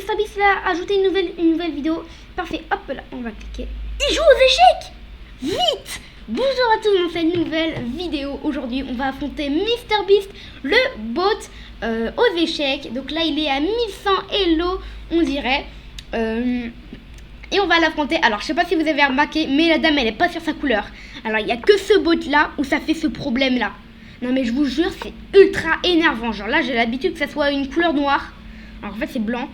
MrBeast a ajouté une nouvelle vidéo. Parfait, hop là, on va cliquer. Il joue aux échecs. Vite. Bonjour à tous dans cette nouvelle vidéo. Aujourd'hui, on va affronter MrBeast, le bot aux échecs. Donc là, il est à 1100 Hello, on dirait. Et on va l'affronter. Alors, je sais pas si vous avez remarqué, mais la dame, elle est pas sur sa couleur. Alors, il y a que ce bot là où ça fait ce problème là. Non mais je vous jure, c'est ultra énervant. Genre là, j'ai l'habitude que ça soit une couleur noire. Alors en fait, c'est blanc.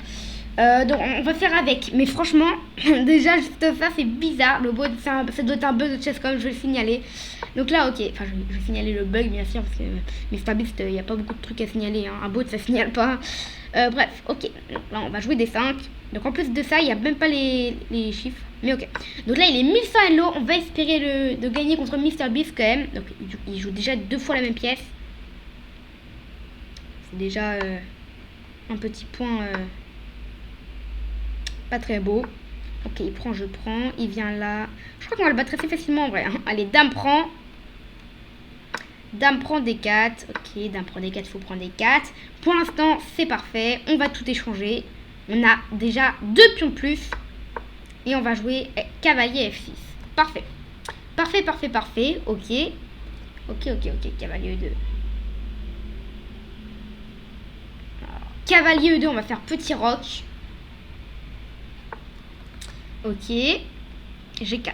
Donc on va faire avec. Mais franchement, déjà, juste ça, c'est bizarre. Le bot, ça doit être un bug de chesscom, je vais le signaler. Donc là, ok. Enfin, je vais signaler le bug, bien sûr, parce que MrBeast, il n'y a pas beaucoup de trucs à signaler. Hein. Un bot, ça signale pas. Bref, ok. Donc là, on va jouer des 5. Donc en plus de ça, il n'y a même pas les chiffres. Mais ok. Donc là, il est 1100 Hello. On va espérer de gagner contre MrBeast quand même. Donc il joue déjà 2 fois la même pièce. C'est déjà un petit point pas très beau. Ok, il prend, je prends. Il vient là. Je crois qu'on va le battre assez facilement en vrai. Hein. Allez, dame prend. Dame prend des 4. Ok, dame prend des 4. Il faut prendre des 4. Pour l'instant, c'est parfait. On va tout échanger. On a déjà 2 pions de plus. Et on va jouer cavalier F6. Parfait. Parfait, parfait, parfait. Ok. Ok. Cavalier E2. Alors, cavalier E2, on va faire petit roc. Ok. G4.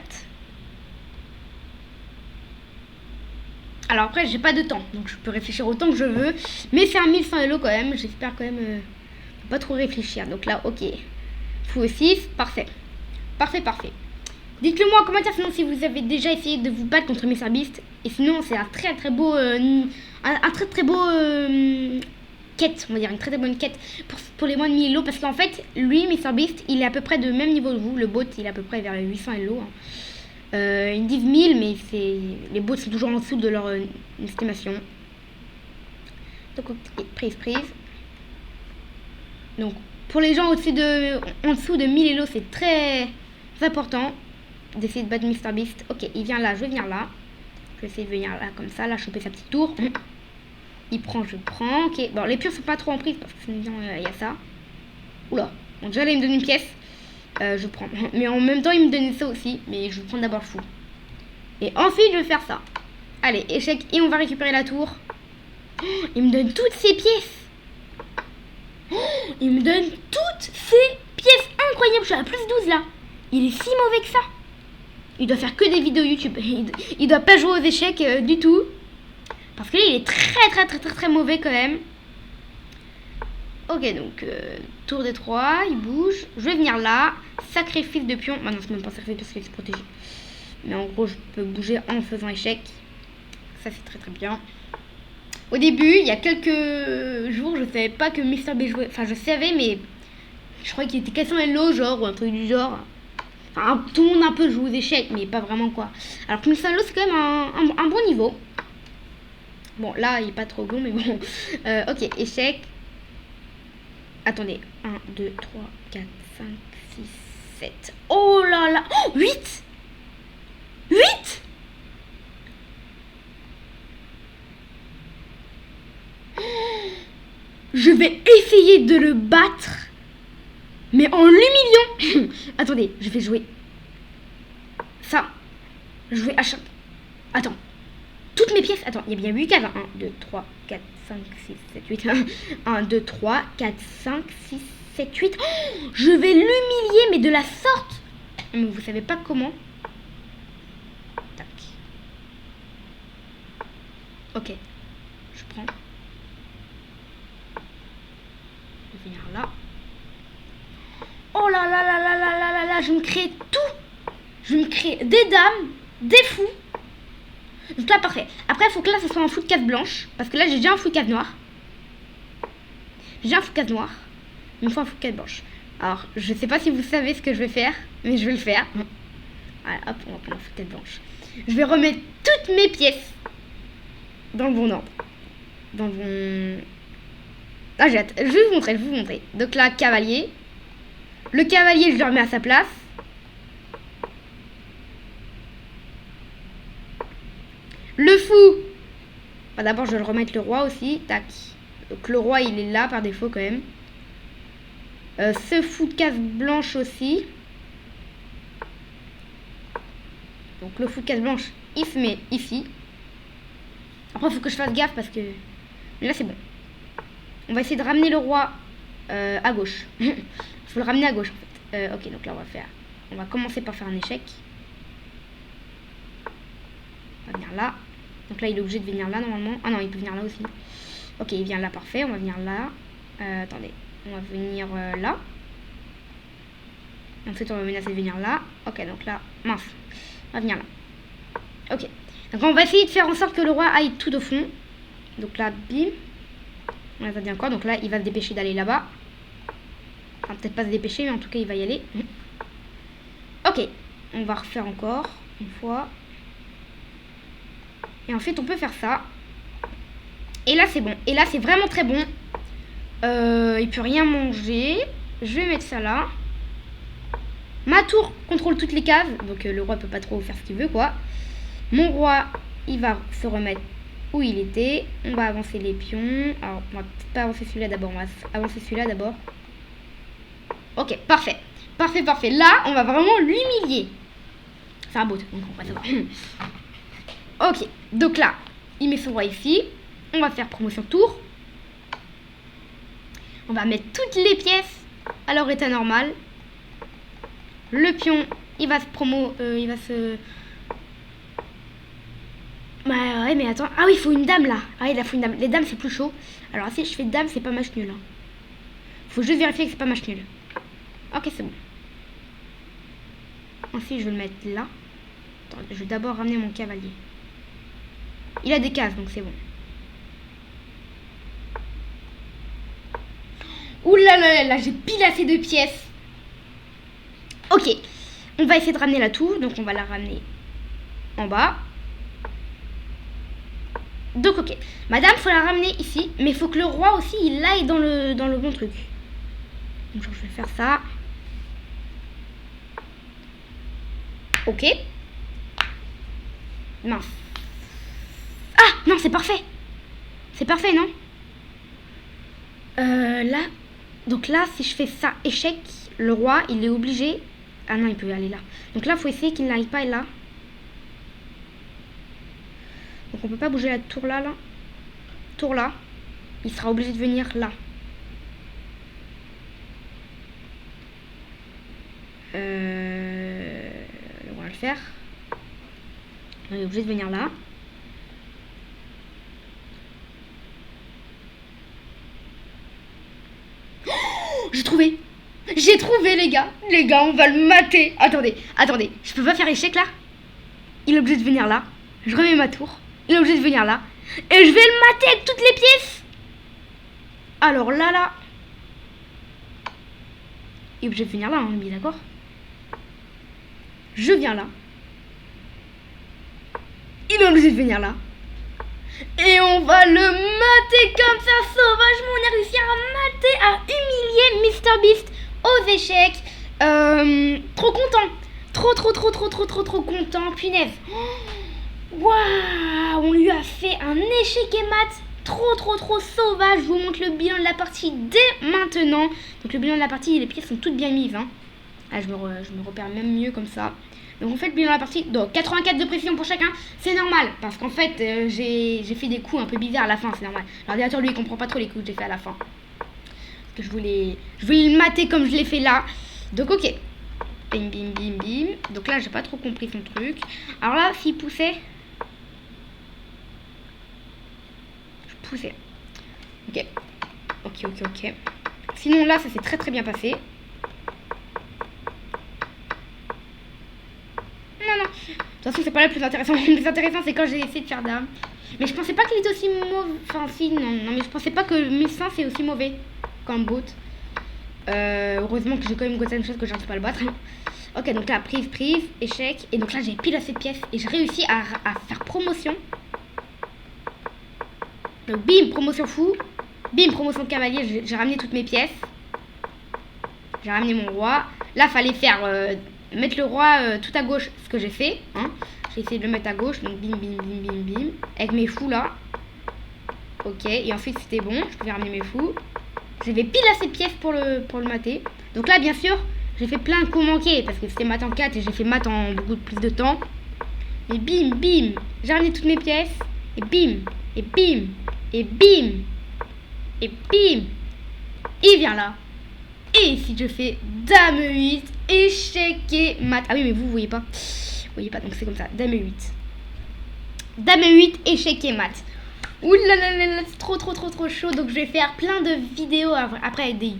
Alors après, j'ai pas de temps. Donc je peux réfléchir autant que je veux. Mais c'est un 1100 Hello quand même. J'espère quand même pas trop réfléchir. Donc là, ok. Fou E6. Parfait. Parfait. Dites-le moi en commentaire sinon si vous avez déjà essayé de vous battre contre MrBeast. Et sinon c'est un très beau quête, on va dire une très bonne quête pour les moins de 1000 Hello. Parce qu'en fait lui MrBeast il est à peu près de même niveau que vous. Le bot il est à peu près vers les 800 Hello. Hein. Ils disent 1000 mais les bots sont toujours en dessous de leur estimation. Donc okay, prise. Donc pour les gens en dessous de 1000 Hello c'est très important d'essayer de battre MrBeast. Ok, il vient là, je vais venir là. Je vais essayer de venir là comme ça, là choper sa petite tour. Il prend, je prends. Ok, bon les pions sont pas trop en prise parce que sinon il y a ça. Oula, bon déjà là il me donne une pièce. Je prends. Mais en même temps il me donne ça aussi. Mais je vais prendre d'abord le fou. Et ensuite je vais faire ça. Allez, échec et on va récupérer la tour. Oh, il me donne toutes ces pièces. Oh, il me donne toutes ces pièces incroyables. Je suis à plus 12 là. Il est si mauvais que ça. Il doit faire que des vidéos YouTube. Il doit pas jouer aux échecs du tout. Parce que là, il est très mauvais quand même. Ok, donc tour des 3, il bouge. Je vais venir là. Sacrifice de pion. Bah non, c'est même pas sacrifice parce qu'il est protégé. Mais en gros, je peux bouger en faisant échec. Ça, c'est très bien. Au début, il y a quelques jours, je savais pas que MrBeast jouait. Enfin, je savais, mais je croyais qu'il était 400 Hello, genre, ou un truc du genre. Enfin, tout le monde un peu joue aux échecs, mais pas vraiment quoi. Alors que 1100 Hello, c'est quand même un bon niveau. Bon, là, il est pas trop bon, mais bon. Ok, échec. Attendez. 1, 2, 3, 4, 5, 6, 7. Oh là là. Oh, 8 8 Je vais essayer de le battre. Mais en l'humiliant. Attendez, je vais jouer ça. Je vais acheter. Attends. Toutes mes pièces. Attends, il y a bien 8 cases. 1, 2, 3, 4, 5, 6, 7, 8. 1, 2, 3, 4, 5, 6, 7, 8. Oh, je vais l'humilier, mais de la sorte. Mais vous savez pas comment. Tac. Ok. Je prends. Je vais venir là. Oh là là, je me crée tout. Je me crée des dames, des fous. Donc là, parfait. Après, il faut que là, ce soit un fou de case blanche. Parce que là, j'ai déjà un fou de case noire. Il me faut un fou de case blanche. Alors, je sais pas si vous savez ce que je vais faire. Mais je vais le faire. Voilà, hop, on va prendre un fou de case blanche. Je vais remettre toutes mes pièces dans le bon ordre. Dans le bon... Ah, j'ai hâte. Je vais vous montrer. Donc là, cavalier. Le cavalier, je le remets à sa place. Le fou. Bah, d'abord, je vais le remettre le roi aussi. Tac. Donc le roi, il est là par défaut quand même. Ce fou de case blanche aussi. Donc le fou de case blanche, il se met ici. Après, il faut que je fasse gaffe parce que... Mais là, c'est bon. On va essayer de ramener le roi à gauche. Il faut le ramener à gauche, en fait. Ok, donc là, on va commencer par faire un échec. On va venir là. Donc là, il est obligé de venir là, normalement. Ah non, il peut venir là aussi. Ok, il vient là, parfait. On va venir là. Attendez. On va venir là. Ensuite, on va menacer de venir là. Ok, donc là, mince. On va venir là. Ok. Donc on va essayer de faire en sorte que le roi aille tout au fond. Donc là, bim. On a dit encore. Donc là, il va se dépêcher d'aller là-bas. Enfin, peut-être pas se dépêcher, mais en tout cas, il va y aller. Ok. On va refaire encore une fois. Et ensuite, on peut faire ça. Et là, c'est bon. Et là, c'est vraiment très bon. Il peut rien manger. Je vais mettre ça là. Ma tour contrôle toutes les cases. Donc le roi peut pas trop faire ce qu'il veut, quoi. Mon roi, il va se remettre où il était. On va avancer les pions. Alors, on va peut-être pas avancer celui-là d'abord. On va avancer celui-là d'abord. Ok, parfait. Parfait, parfait. Là, on va vraiment l'humilier. C'est un bot, donc on va savoir. Ok, donc là, il met son roi ici. On va faire promotion tour. On va mettre toutes les pièces à leur état normal. Le pion, il va se il va se... Bah ouais, mais attends. Ah oui, il faut une dame là. Ah oui, il faut une dame. Les dames, c'est plus chaud. Alors si je fais dame, c'est pas match nul. Hein. Faut juste vérifier que c'est pas match nul. Ok, c'est bon. Ensuite, je vais le mettre là. Attends, je vais d'abord ramener mon cavalier. Il a des cases, donc c'est bon. Ouh là là là là, j'ai pile assez de pièces. Ok, on va essayer de ramener la tour. Donc on va la ramener en bas. Donc ok, madame, faut la ramener ici. Mais il faut que le roi aussi, il aille dans le bon truc. Donc je vais faire ça. Ok. Mince. Ah non, c'est parfait. C'est parfait, non? Là. Donc là, si je fais ça, échec, le roi, il est obligé... Ah non, il peut aller là. Donc là, il faut essayer qu'il n'aille pas là. Donc on peut pas bouger la tour là, là. Tour là. Il sera obligé de venir là. On va le faire. On est obligé de venir là. Oh, j'ai trouvé. J'ai trouvé, les gars. Les gars, on va le mater. Attendez, attendez. Je peux pas faire échec là? Il est obligé de venir là. Je remets ma tour. Il est obligé de venir là. Et je vais le mater avec toutes les pièces. Alors là, là. Il est obligé de venir là, on est bien d'accord? Je viens là. Il est obligé de venir là. Et on va le mater comme ça, sauvagement. On a réussi à mater, à humilier MrBeast aux échecs. Trop content. Trop content. Punaise. Waouh, on lui a fait un échec et mat. Trop sauvage. Je vous montre le bilan de la partie dès maintenant. Donc le bilan de la partie, les pièces sont toutes bien mises. Hein. Ah, je me repère même mieux comme ça. Donc on fait le bilan de la partie. Donc 84 de précision pour chacun. C'est normal. Parce qu'en fait, j'ai fait des coups un peu bizarres à la fin. C'est normal. L'ordinateur, lui, il comprend pas trop les coups que j'ai fait à la fin. Parce que je voulais le mater comme je l'ai fait là. Donc ok. Bim. Donc là, j'ai pas trop compris son truc. Alors là, s'il poussait... Je poussais. Ok. Sinon là, ça s'est très bien passé. Non. De toute façon, c'est pas le plus intéressant. Le plus intéressant, c'est quand j'ai essayé de faire dame. Mais je pensais pas qu'il était aussi mauvais. Enfin, si, non, mais je pensais pas que 1100 c'est aussi mauvais comme bot. Heureusement que j'ai quand même goûté une chose que j'arrive pas à le battre. Ok, donc là, prise, échec. Et donc là, j'ai pile assez de pièces. Et j'ai réussi à faire promotion. Donc, bim, promotion fou. Bim, promotion cavalier. J'ai ramené toutes mes pièces. J'ai ramené mon roi. Là, fallait faire... mettre le roi tout à gauche, ce que j'ai fait. Hein. J'ai essayé de le mettre à gauche. Donc, bim. Avec mes fous, là. Ok, et ensuite, c'était bon. Je pouvais ramener mes fous. J'avais pile assez de pièces pour le mater. Donc là, bien sûr, j'ai fait plein de coups manqués parce que c'était maths en 4 et j'ai fait maths en beaucoup plus de temps. Et bim, bim, j'ai ramené toutes mes pièces. Et bim, et bim, et bim, et bim. Il vient là. Et ici, je fais dame 8, échec et mat. Ah oui, mais vous voyez pas. Vous voyez pas, donc c'est comme ça. Dame 8. Dame 8, échec et mat. Ouh là là là là, c'est trop chaud. Donc je vais faire plein de vidéos après avec des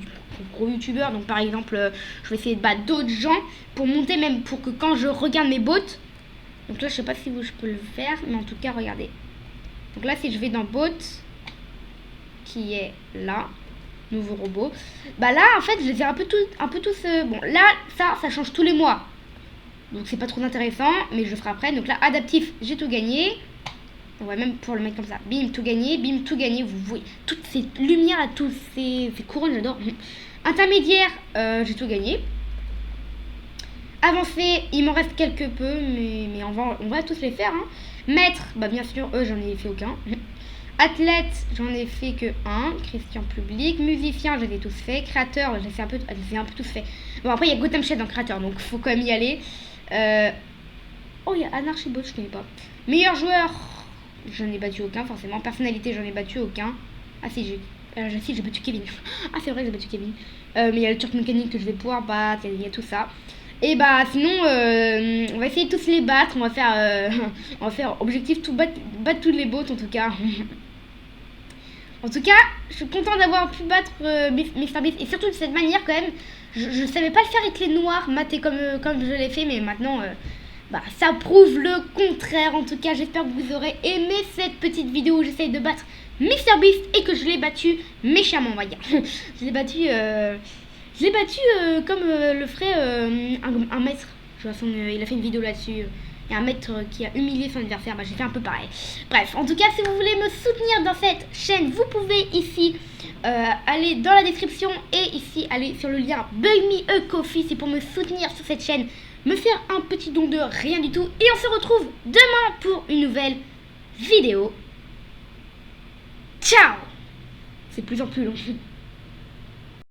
gros youtubeurs. Donc par exemple, je vais essayer de battre d'autres gens pour monter, même pour que quand je regarde mes bots. Donc là, je sais pas si je peux le faire, mais en tout cas, regardez. Donc là, si je vais dans bot, qui est là, nouveau robot. Bah là, en fait, je les ai un peu tous. Bon, là, ça change tous les mois. Donc c'est pas trop intéressant, mais je le ferai après. Donc là, adaptif, j'ai tout gagné. On va même pour le mettre comme ça. Bim, tout gagné. Bim, tout gagné. Vous voyez toutes ces lumières, là, tous ces couronnes, j'adore. Intermédiaire, j'ai tout gagné. Avancé, il m'en reste quelque peu, mais on va tous les faire. Hein. Maître, bah bien sûr, j'en ai fait aucun. Athlète, j'en ai fait que un. Christian public. Musicien, j'avais tous fait. Créateur, j'ai fait un peu tous fait. Bon, après, il y a Gotham Shed dans créateur, donc faut quand même y aller. Oh, il y a Anarchibot, je connais pas. Meilleur joueur, j'en ai battu aucun, forcément. Personnalité, j'en ai battu aucun. Ah, si, j'ai battu Kevin. Ah, c'est vrai que j'ai battu Kevin. Mais il y a le turc mécanique que je vais pouvoir battre, il y a tout ça. Et bah sinon on va essayer de tous les battre, on va faire objectif battre tous les bots en tout cas. En tout cas, je suis contente d'avoir pu battre MrBeast et surtout de cette manière quand même. Je savais pas le faire avec les noirs matés comme je l'ai fait, mais maintenant bah, ça prouve le contraire. En tout cas, j'espère que vous aurez aimé cette petite vidéo où j'essaye de battre MrBeast et que je l'ai battu méchamment, on va dire. Je l'ai battu comme le ferait un maître. De toute façon, il a fait une vidéo là-dessus. Il y a un maître qui a humilié son adversaire. Bah, j'ai fait un peu pareil. Bref, en tout cas, si vous voulez me soutenir dans cette chaîne, vous pouvez ici aller dans la description et ici aller sur le lien Buy Me a Coffee. C'est pour me soutenir sur cette chaîne, me faire un petit don de rien du tout. Et on se retrouve demain pour une nouvelle vidéo. Ciao! C'est de plus en plus long.